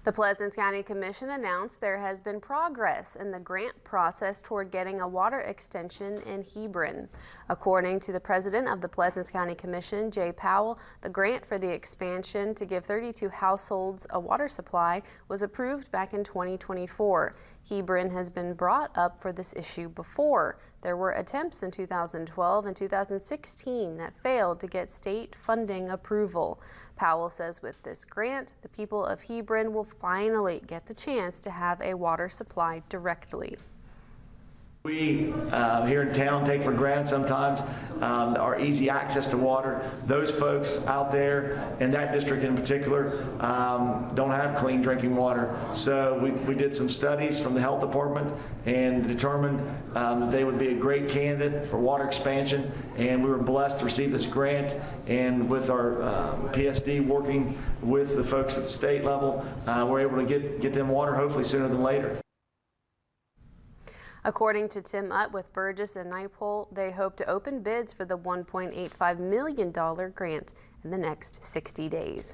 The Pleasant County Commission announced there has been progress in the grant process toward getting a water extension in Hebron. According to the president of the Pleasant County Commission, Jay Powell, the grant for the expansion to give 32 households a water supply was approved back in 2024. Hebron has been brought up for this issue before. There were attempts in 2012 and 2016 that failed to get state funding approval. Powell says with this grant, the people of Hebron will finally get the chance to have a water supply directly. We here in town take for granted sometimes our easy access to water. Those folks out there in that district in particular don't have clean drinking water. So we did some studies from the health department and determined that they would be a great candidate for water expansion, and we were blessed to receive this grant. And with our PSD working with the folks at the state level, we're able to get them water hopefully sooner than later. According to Tim Utt with Burgess and Nipole, they hope to open bids for the $1.85 million grant in the next 60 days.